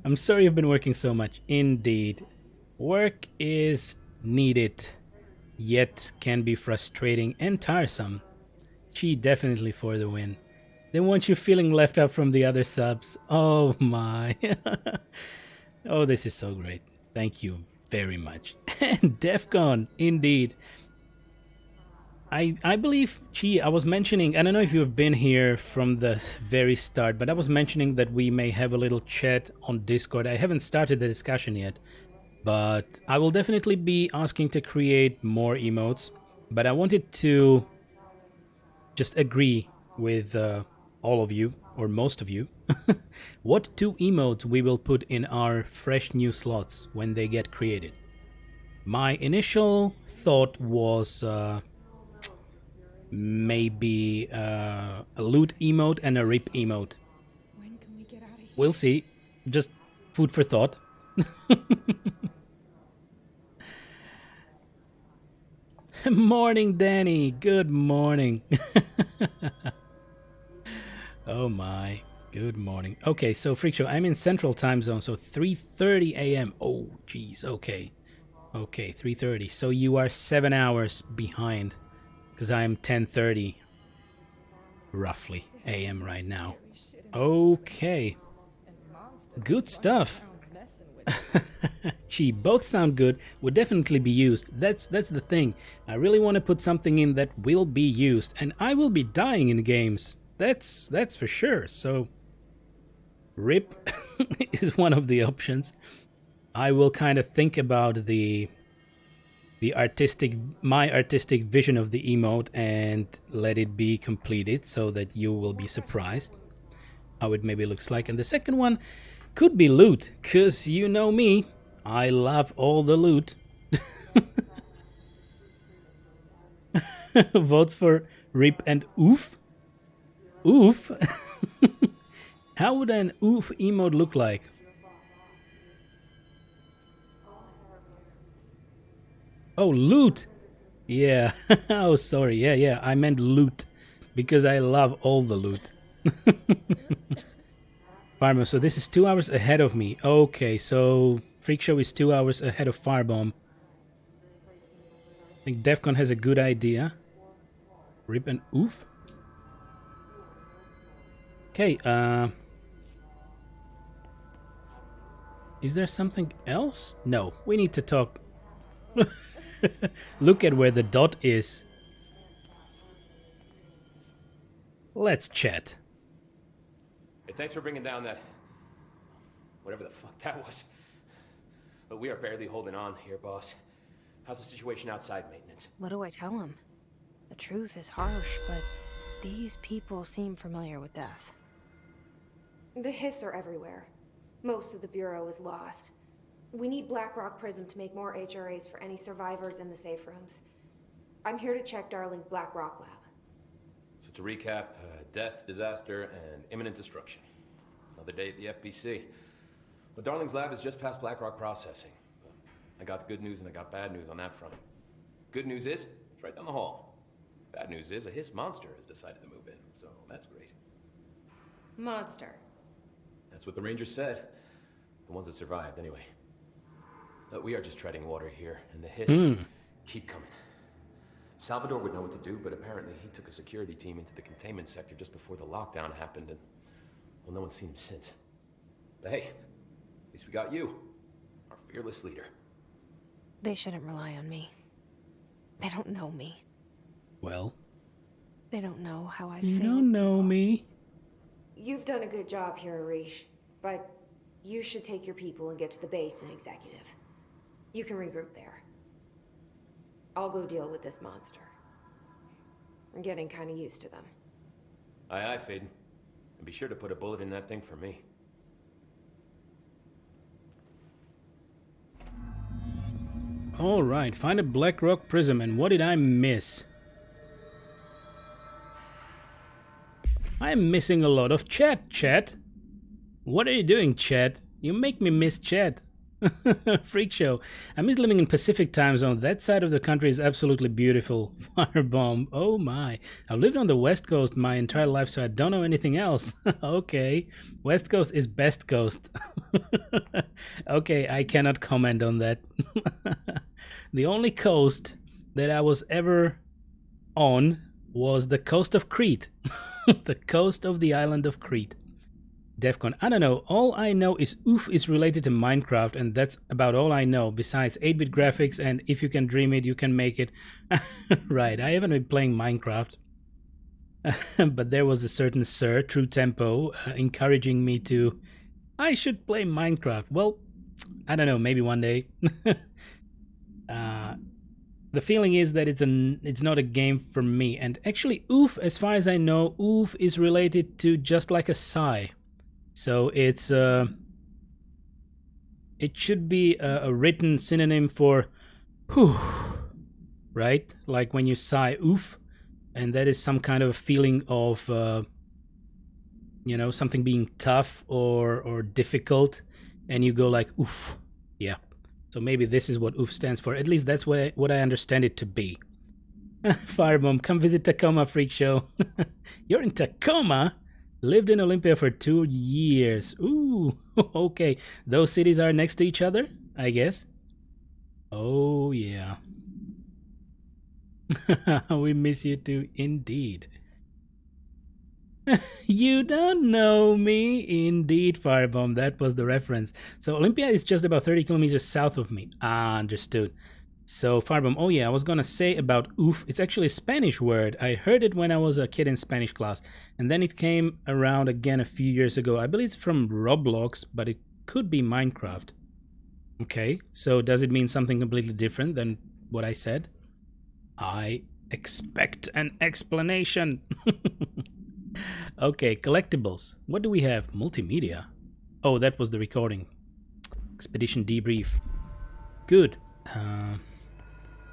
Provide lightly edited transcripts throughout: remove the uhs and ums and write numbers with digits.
I'm sorry you've been working so much. Indeed. Work is needed, yet can be frustrating and tiresome. She definitely for the win. They want you feeling left out from the other subs. Oh my. Oh, this is so great. Thank you very much. And DEFCON, indeed. I believe, I was mentioning, I don't know if you've been here from the very start, but I was mentioning that we may have a little chat on Discord. I haven't started the discussion yet, but I will definitely be asking to create more emotes. But I wanted to just agree with all of you, or most of you, what two emotes we will put in our fresh new slots when they get created. My initial thought was maybe a loot emote and a rip emote. When can we get out of here? We'll see. Just food for thought. Morning, Danny. Good morning. Oh my. Good morning. Okay, so Freak Show, I'm in Central Time Zone, so 3:30 a.m. Oh, geez. Okay. Okay, 3:30. So you are 7 hours behind, because I'm 10:30, roughly, a.m. right now. Okay. Good stuff. Gee, both sound good. Would definitely be used. That's the thing. I really want to put something in that will be used, and I will be dying in games. That's for sure. So, rip is one of the options. I will kind of think about my artistic vision of the emote and let it be completed so that you will be surprised how it maybe looks like. And the second one could be loot, cause you know me, I love all the loot. Votes for rip and oof. Oof. How would an oof emote look like? Oh, loot. Yeah. Oh, sorry. Yeah. I meant loot because I love all the loot. Firebomb. So this is 2 hours ahead of me. Okay, so Freak Show is 2 hours ahead of Firebomb. I think Defcon has a good idea. Rip and oof. Okay, is there something else? No, we need to talk. Look at where the dot is. Let's chat. Hey, thanks for bringing down that... whatever the fuck that was. But we are barely holding on here, boss. How's the situation outside maintenance? What do I tell him? The truth is harsh, but these people seem familiar with death. The hiss are everywhere. Most of the Bureau is lost. We need Blackrock Prism to make more HRAs for any survivors in the safe rooms. I'm here to check Darling's Blackrock lab. So to recap, death, disaster, and imminent destruction. Another day at the FBC. Well, Darling's lab is just past Blackrock processing. But I got good news and I got bad news on that front. Good news is, it's right down the hall. Bad news is, a hiss monster has decided to move in, so that's great. Monster. That's what the Rangers said. The ones that survived, anyway. But we are just treading water here, and the hiss keep coming. Salvador would know what to do, but apparently he took a security team into the containment sector just before the lockdown happened, and, well, no one's seen him since. But hey, at least we got you, our fearless leader. They shouldn't rely on me. They don't know me. Well, They don't know how I feel. you don't know me. You've done a good job here, Arish, but you should take your people and get to the base and executive. You can regroup there. I'll go deal with this monster. I'm getting kind of used to them. Aye, Faden. And be sure to put a bullet in that thing for me. Alright, find a Blackrock Prism, and what did I miss? I'm missing a lot of chat. What are you doing, chat? You make me miss chat. Freak show. I miss living in Pacific time zone. That side of the country is absolutely beautiful. Firebomb. Oh my. I've lived on the West Coast my entire life, so I don't know anything else. Okay. West Coast is best coast. Okay, I cannot comment on that. The only coast that I was ever on was the coast of Crete. The coast of the island of Crete. Defcon. I don't know. All I know is oof is related to Minecraft, and that's about all I know, besides 8-bit graphics and if you can dream it, you can make it. Right, I haven't been playing Minecraft. But there was a certain Sir, True Tempo, encouraging me to... I should play Minecraft. Well, I don't know, maybe one day. The feeling is that it's not a game for me. And actually, oof, as far as I know, oof is related to just like a sigh. So it should be a written synonym for whew, right? Like when you sigh oof, and that is some kind of feeling of you know, something being tough or difficult, and you go like oof. Yeah. So maybe this is what oof stands for. At least that's what I understand it to be. Firebomb, come visit Tacoma, Freak Show. You're in Tacoma? Lived in Olympia for 2 years. Ooh, okay. Those cities are next to each other, I guess. Oh, yeah. We miss you too, indeed. You don't know me. Indeed, Firebomb. That was the reference. So Olympia is just about 30 kilometers south of me. Ah, understood. So Firebomb, oh yeah, I was gonna say about oof. It's actually a Spanish word. I heard it when I was a kid in Spanish class. And then it came around again a few years ago. I believe it's from Roblox, but it could be Minecraft. Okay, so does it mean something completely different than what I said? I expect an explanation. Okay, collectibles. What do we have? Multimedia. Oh, that was the recording. Expedition debrief. Good.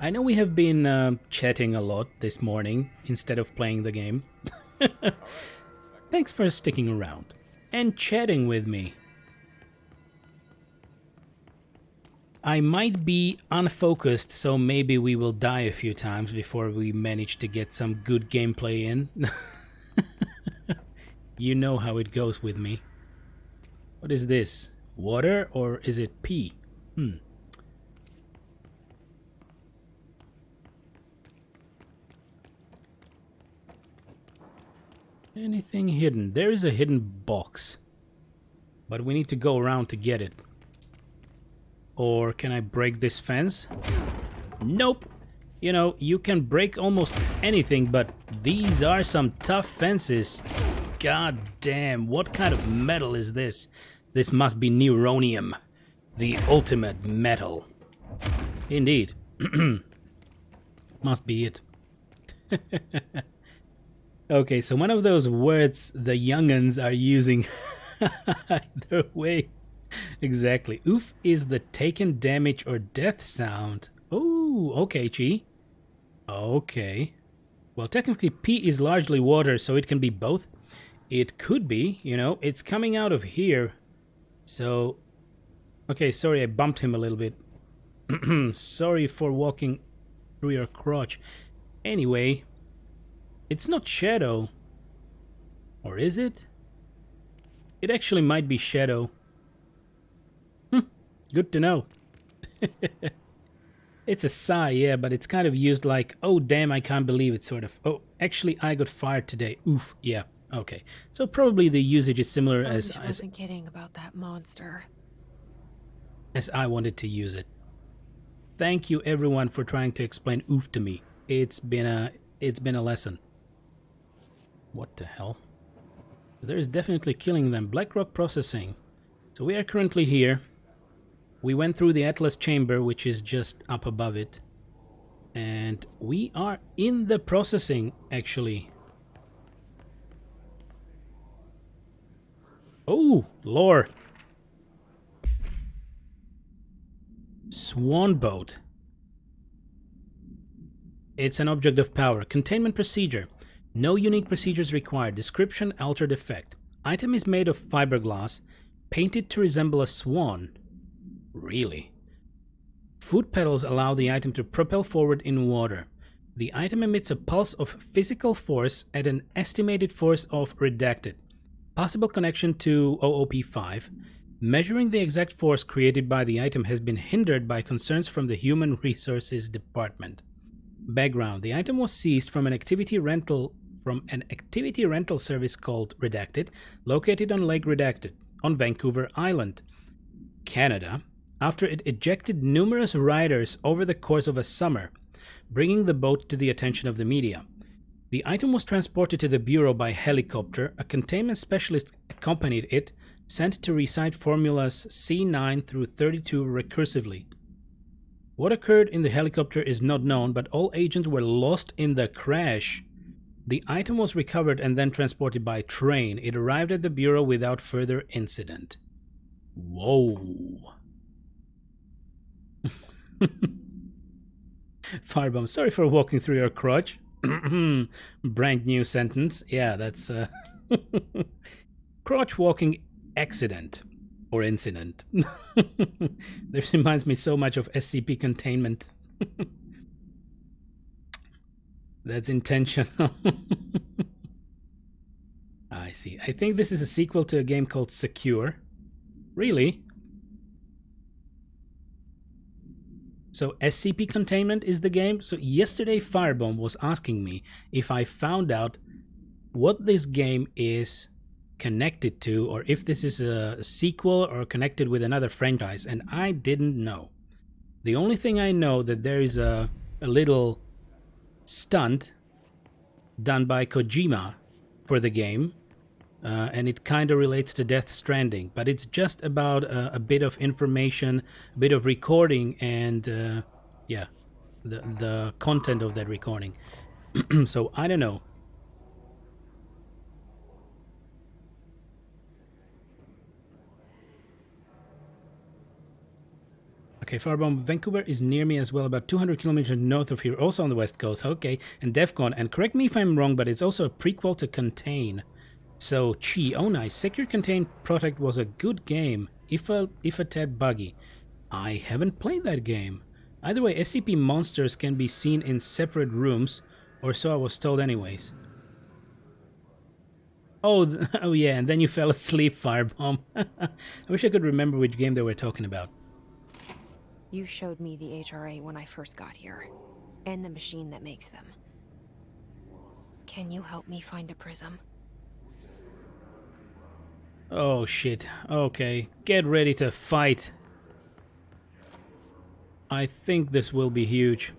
I know we have been chatting a lot this morning instead of playing the game. Thanks for sticking around and chatting with me. I might be unfocused, so maybe we will die a few times before we manage to get some good gameplay in. You know how it goes with me. What is this? Water or is it pee? Anything hidden? There is a hidden box. But we need to go around to get it. Or can I break this fence? Nope. You know, you can break almost anything, but these are some tough fences. God damn, what kind of metal is this? This must be neuronium, the ultimate metal. Indeed. Must be it. Okay, so one of those words the young'uns are using. Either way. Exactly. Oof is the taken damage or death sound. Oh, okay, Chi. Okay. Well, technically P is largely water, so it can be both. It could be, you know, it's coming out of here. So, okay, sorry, I bumped him a little bit. Sorry for walking through your crotch. Anyway, it's not shadow. Or is it? It actually might be shadow. Good to know. It's a sigh, yeah, but it's kind of used like, oh damn, I can't believe it, sort of. Oh, actually, I got fired today. Oof, yeah. Okay, so probably the usage is similar I as wasn't kidding about that monster. as I wanted to use it. Thank you everyone for trying to explain oof to me. It's been a lesson. What the hell? There is definitely killing them. Blackrock processing. So we are currently here. We went through the Atlas chamber, which is just up above it. And we are in the processing, actually. Oh, lore. Swan boat. It's an object of power. Containment procedure. No unique procedures required. Description, altered effect. Item is made of fiberglass, painted to resemble a swan. Really? Foot pedals allow the item to propel forward in water. The item emits a pulse of physical force at an estimated force of redacted. Possible connection to OOP5. Measuring the exact force created by the item has been hindered by concerns from the Human Resources Department. Background: the item was seized from an activity rental service called Redacted, located on Lake Redacted on Vancouver Island, Canada, after it ejected numerous riders over the course of a summer, bringing the boat to the attention of the media. The item was transported to the Bureau by helicopter. A containment specialist accompanied it, sent to recite formulas C9 through 32 recursively. What occurred in the helicopter is not known, but all agents were lost in the crash. The item was recovered and then transported by train. It arrived at the Bureau without further incident. Whoa. Firebomb, sorry for walking through your crotch. Brand new sentence. Yeah, that's crotch walking accident or incident. This reminds me so much of SCP containment. That's intentional. I see. I think this is a sequel to a game called Secure. Really? So SCP Containment is the game. So yesterday Firebomb was asking me if I found out what this game is connected to, or if this is a sequel or connected with another franchise, and I didn't know. The only thing I know that there is a little stunt done by Kojima for the game, and it kind of relates to Death Stranding, but it's just about a bit of information, a bit of recording, and yeah, the content of that recording. So I don't know. Okay, Firebomb, Vancouver is near me as well, about 200 kilometers north of here, also on the west coast. Okay, and DEFCON, and correct me if I'm wrong, but it's also a prequel to Contain. So, Chi, oh nice. Secure Contain Protect was a good game, if a tad buggy. I haven't played that game. Either way, SCP monsters can be seen in separate rooms, or so I was told anyways. Oh, oh yeah, and then you fell asleep, Firebomb. I wish I could remember which game they were talking about. You showed me the HRA when I first got here, and the machine that makes them. Can you help me find a prism? Oh shit, okay, get ready to fight. I think this will be huge.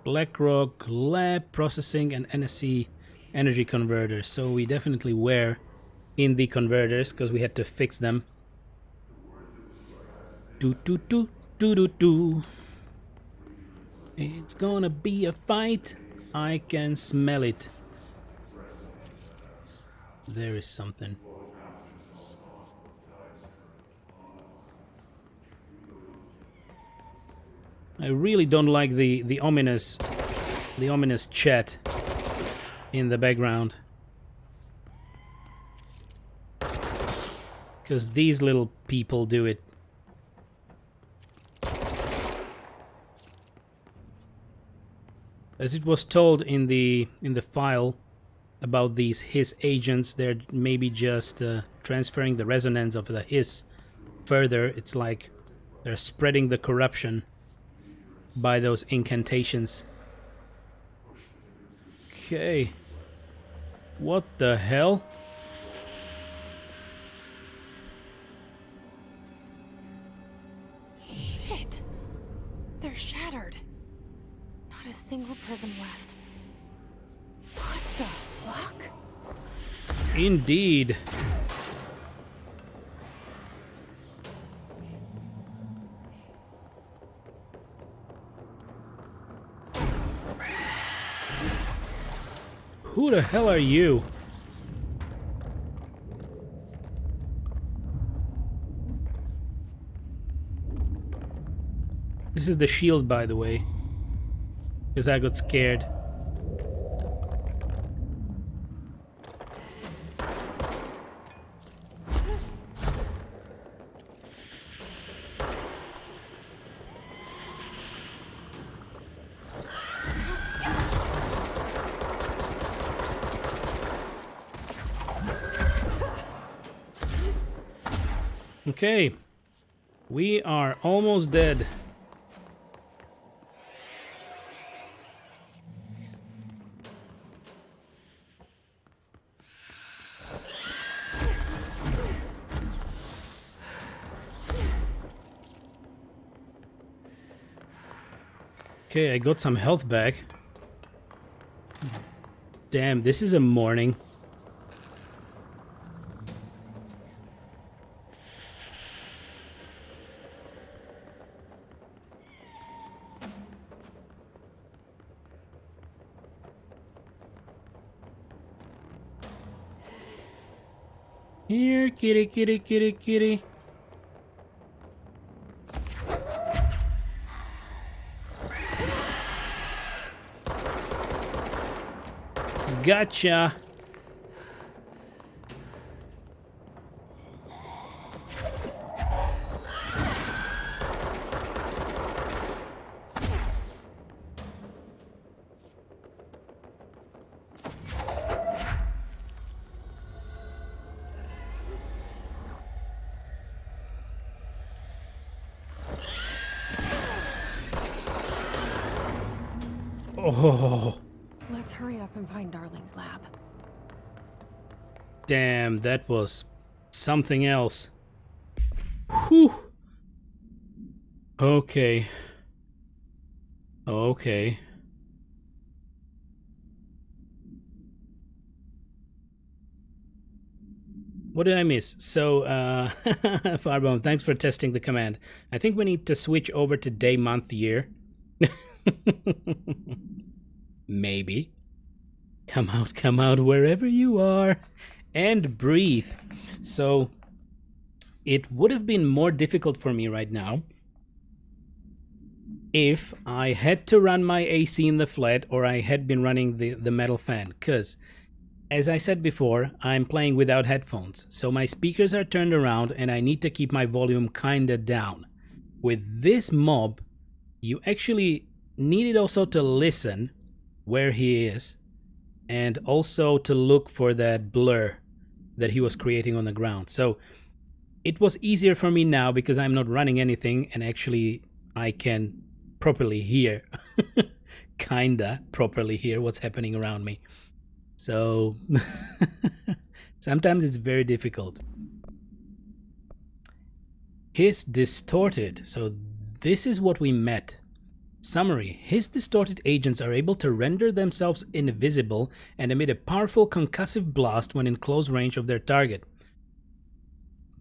BlackRock Lab Processing and NSC Energy Converters, so we definitely were in the converters because we had to fix them. Do. It's gonna be a fight. I can smell it. There is something. I really don't like the ominous chat in the background, because these little people do it. As it was told in the file about these hiss agents, they're maybe just transferring the resonance of the hiss further. It's like they're spreading the corruption by those incantations. Okay. What the hell? Shit! They're shattered. Not a single prism left. What the fuck? Indeed. Who the hell are you? This is the shield, by the way, because I got scared. Okay. We are almost dead. Okay, I got some health back. Damn, this is a morning. Here, kitty, kitty, kitty, kitty. Gotcha. Oh, Let's hurry up and find Darling's lab. damn, that was something else. Whew. Okay. Okay. What did I miss? So, Farbone, thanks for testing the command. I think we need to switch over to day, month, year. Maybe. Come out wherever you are. And breathe. So, it would have been more difficult for me right now if I had to run my AC in the flat or I had been running the metal fan. Because, as I said before, I'm playing without headphones. So my speakers are turned around and I need to keep my volume kinda down. With this mob, you actually needed also to listen where he is and also to look for that blur that he was creating on the ground. So it was easier for me now because I'm not running anything and actually I can properly hear, kinda properly hear what's happening around me. So sometimes it's very difficult. His distorted. So this is what we met. Summary. His distorted agents are able to render themselves invisible and emit a powerful concussive blast when in close range of their target.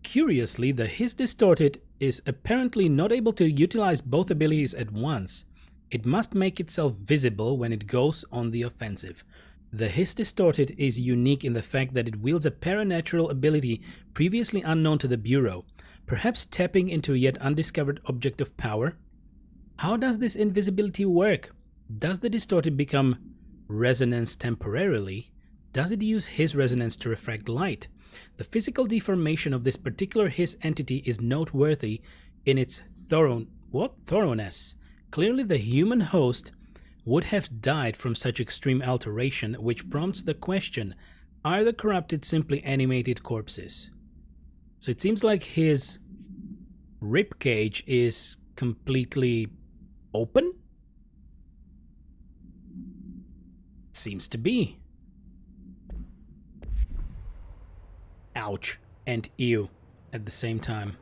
Curiously, the His distorted is apparently not able to utilize both abilities at once. It must make itself visible when it goes on the offensive. The His distorted is unique in the fact that it wields a paranatural ability previously unknown to the Bureau, perhaps tapping into a yet undiscovered object of power. How does this invisibility work? Does the distorted become resonance temporarily? Does it use His resonance to refract light? The physical deformation of this particular His entity is noteworthy in its thoroughness. Clearly the human host would have died from such extreme alteration, which prompts the question, are the corrupted simply animated corpses? So it seems like his ribcage is completely open? Seems to be. Ouch and ew at the same time.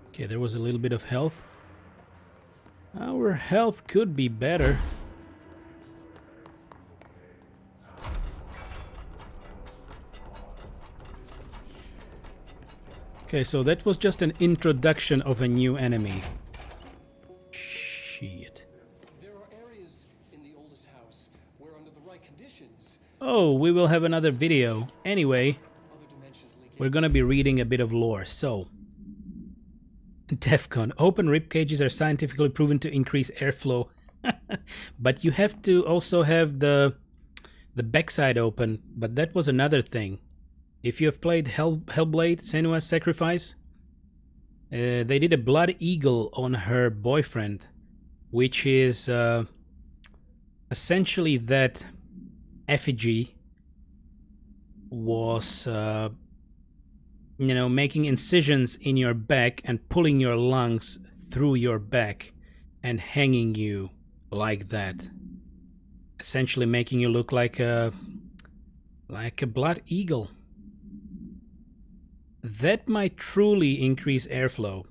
Okay, there was a little bit of health. Our health could be better. Okay, so that was just an introduction of a new enemy. Shit. There are areas in the oldest house where under the right conditions, Oh, we will have another video. Anyway, other dimensions leak we're gonna be reading a bit of lore. So, DEFCON. Open rib cages are scientifically proven to increase airflow. But you have to also have the backside open. But that was another thing. If you have played Hellblade: Senua's Sacrifice, they did a blood eagle on her boyfriend, which is essentially that effigy was you know, making incisions in your back and pulling your lungs through your back and hanging you like that, essentially making you look like a blood eagle. That might truly increase airflow.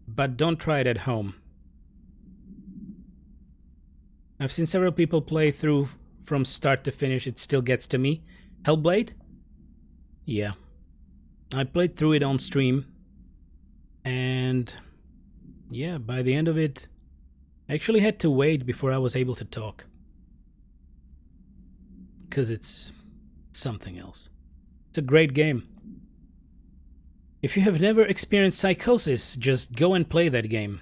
But don't try it at home. I've seen several people play through from start to finish. It still gets to me. Hellblade? Yeah. I played through it on stream. And yeah, by the end of it, I actually had to wait before I was able to talk. Because it's something else. It's a great game. If you have never experienced Psychosis, just go and play that game.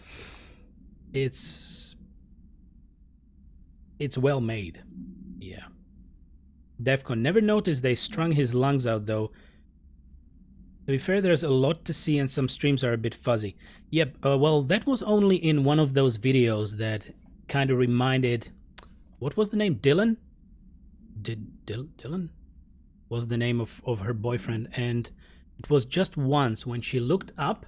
It's well made. Yeah. Defcon. Never noticed they strung his lungs out though. To be fair, there's a lot to see and some streams are a bit fuzzy. Yep, well, that was only in one of those videos that kind of reminded... What was the name? Dylan? Dylan? Was the name of her boyfriend. And it was just once when she looked up.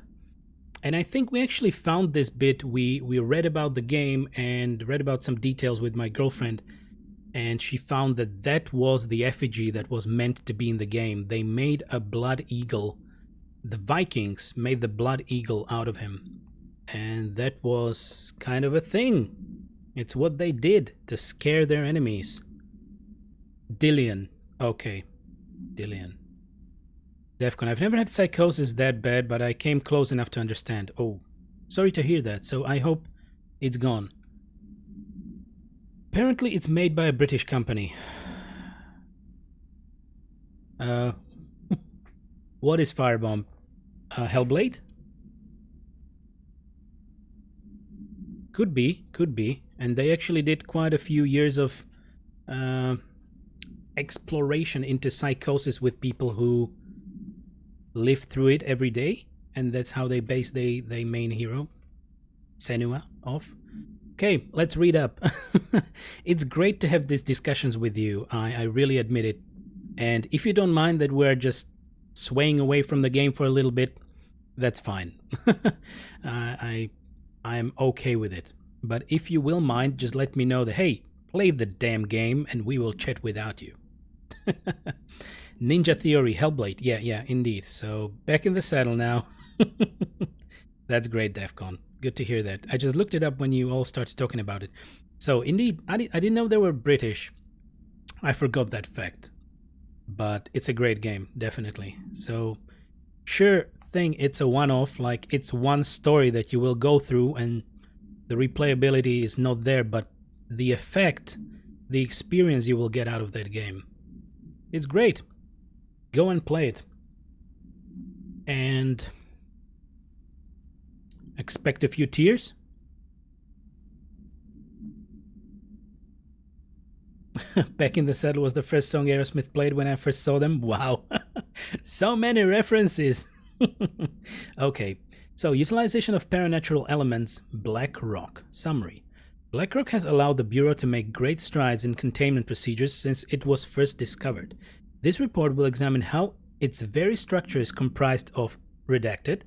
And I think we actually found this bit. We read about the game and read about some details with my girlfriend. And she found that that was the effigy that was meant to be in the game. They made a blood eagle. The Vikings made the blood eagle out of him. And that was kind of a thing. It's what they did to scare their enemies. Dillian. Okay. Dillian. Defcon. I've never had Psychosis that bad, but I came close enough to understand. Oh, sorry to hear that. So I hope it's gone. Apparently it's made by a British company. What is Firebomb? Hellblade? Could be. And they actually did quite a few years of exploration into Psychosis with people who live through it every day. And that's how they base their main hero, Senua, off. Okay, let's read up. It's great to have these discussions with you. I really admit it. And if you don't mind that we're just swaying away from the game for a little bit, that's fine. I'm okay with it. But if you will mind, just let me know that, hey, play the damn game and we will chat without you. Ninja Theory, Hellblade. Yeah, indeed. So back in the saddle now. That's great, Defcon. Good to hear that. I just looked it up when you all started talking about it. So indeed, I didn't know they were British. I forgot that fact. But it's a great game, definitely. So sure thing, it's a one-off, like it's one story that you will go through and the replayability is not there, but the effect, the experience you will get out of that game, it's great. Go and play it. And expect a few tears. Back in the Saddle was the first song Aerosmith played when I first saw them. Wow. So many references. Okay, so utilization of paranatural elements, Black Rock. Summary. Black Rock has allowed the Bureau to make great strides in containment procedures since it was first discovered. This report will examine how its very structure is comprised of redacted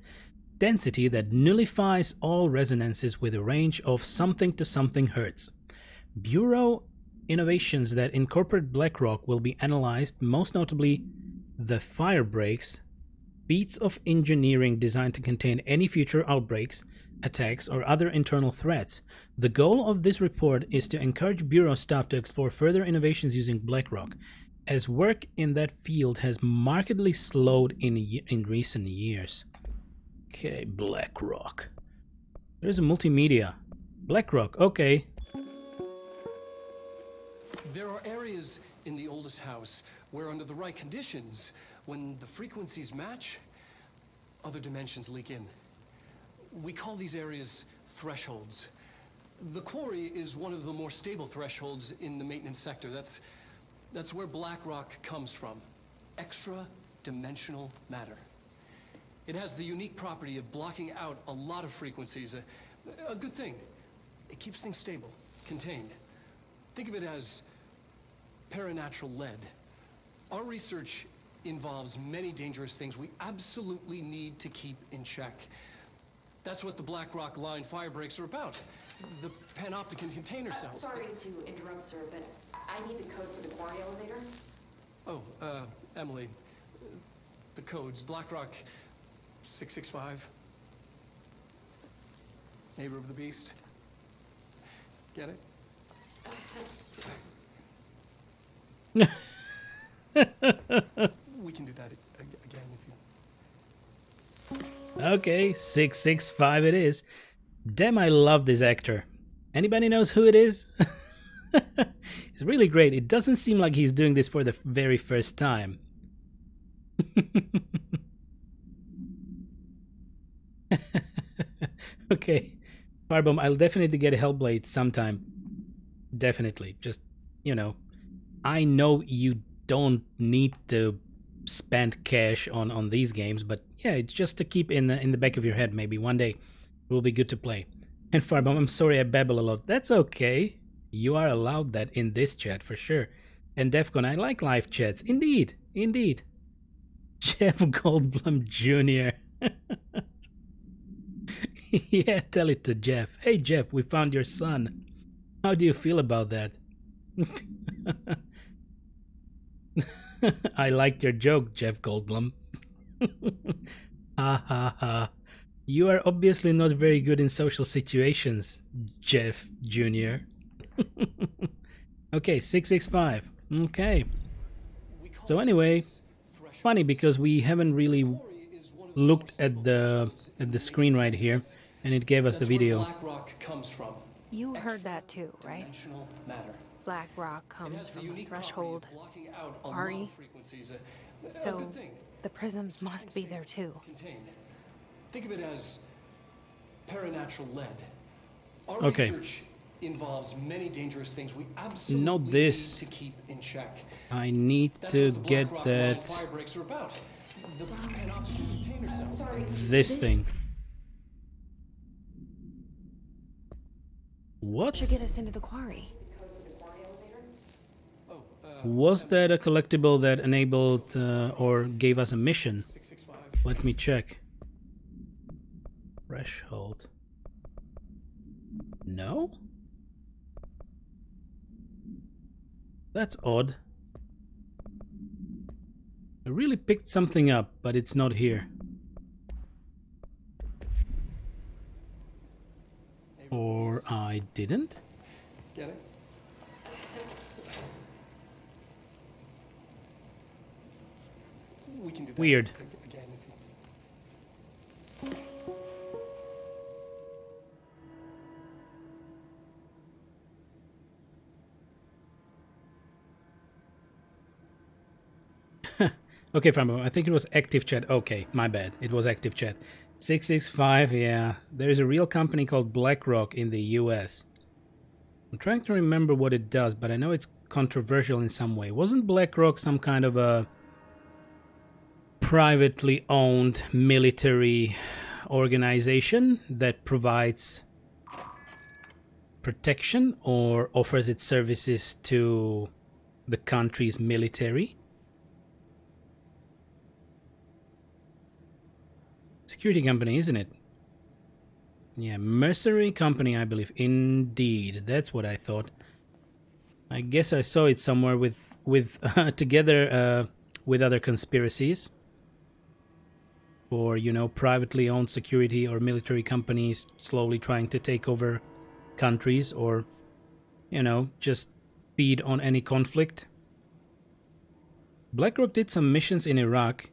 density that nullifies all resonances with a range of something to something hertz. Bureau innovations that incorporate Black Rock will be analyzed, most notably the fire breaks, feats of engineering designed to contain any future outbreaks, attacks, or other internal threats. The goal of this report is to encourage Bureau staff to explore further innovations using Black Rock, as work in that field has markedly slowed in recent years. Okay, Black Rock. There's a multimedia. Black Rock, okay. There are areas in the oldest house where, under the right conditions, when the frequencies match, other dimensions leak in. We call these areas thresholds. The quarry is one of the more stable thresholds in the maintenance sector. That's where Black Rock comes from. Extra-dimensional matter. It has the unique property of blocking out a lot of frequencies. A good thing. It keeps things stable, contained. Think of it as paranatural lead. Our research involves many dangerous things we absolutely need to keep in check. That's what the Black Rock line fire breaks are about. The panopticon container cells. Sorry to interrupt, sir, but I need the code for the quarry elevator. Oh, Emily, the codes, Black Rock 665. Neighbor of the Beast. Get it? We can do that again if you... Okay, 665 it is. Damn, I love this actor. Anybody knows who it is? It's really great. It doesn't seem like he's doing this for the very first time. Okay, Firebomb, I'll definitely get a Hellblade sometime. Definitely. Just, you know, I know you don't need to spend cash on these games, but yeah, it's just to keep in the back of your head. Maybe one day it will be good to play. And Firebomb, I'm sorry I babble a lot. That's okay. You are allowed that in this chat for sure. And Defcon, I like live chats. Indeed, indeed. Jeff Goldblum Jr. Yeah, tell it to Jeff. Hey Jeff, we found your son. How do you feel about that? I liked your joke, Jeff Goldblum. Ha ha ha. You are obviously not very good in social situations, Jeff Jr. Okay, 665. Okay. So anyway, funny because we haven't really looked at the screen right here, and it gave us the video. Black Rock comes from. You heard that too, right? Dimensional matter. Black rock It comes has the from a unique threshold. property of blocking out a lot Quarry. of frequencies. A So good thing. the prisms must be there too. Contained. Think of it as paranatural lead. Our Okay. research involves many dangerous things we absolutely Not this. need to keep in check. I need That's to what the get Black Rock line that fire breaks are about. The panopticon container cells. this thing. What? Should get us into the quarry. Oh, Was that a collectible that enabled or gave us a mission? 665. Let me check. Threshold. No? That's odd. I really picked something up, but it's not here. Or I didn't? Get it? We can do that Weird. again if you... Okay, Frambo, I think it was active chat. Okay, my bad. It was active chat. 665, yeah. There's a real company called BlackRock in the US. I'm trying to remember what it does, but I know it's controversial in some way. Wasn't BlackRock some kind of a privately owned military organization that provides protection or offers its services to the country's military? Security company, isn't it? Yeah, mercenary company, I believe. Indeed, that's what I thought. I guess I saw it somewhere with together with other conspiracies, or you know, privately owned security or military companies slowly trying to take over countries, or you know, just feed on any conflict. BlackRock did some missions in Iraq.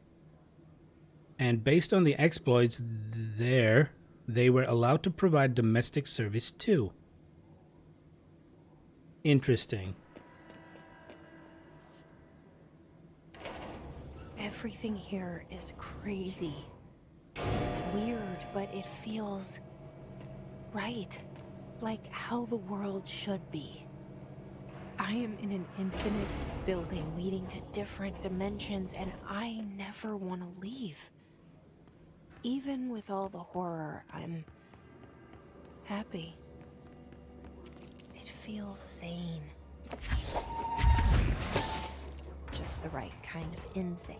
And based on the exploits there, they were allowed to provide domestic service too. Interesting. Everything here is crazy. Weird, but it feels right. Like how the world should be. I am in an infinite building leading to different dimensions, and I never want to leave. Even with all the horror, I'm happy. It feels sane. Just the right kind of insane.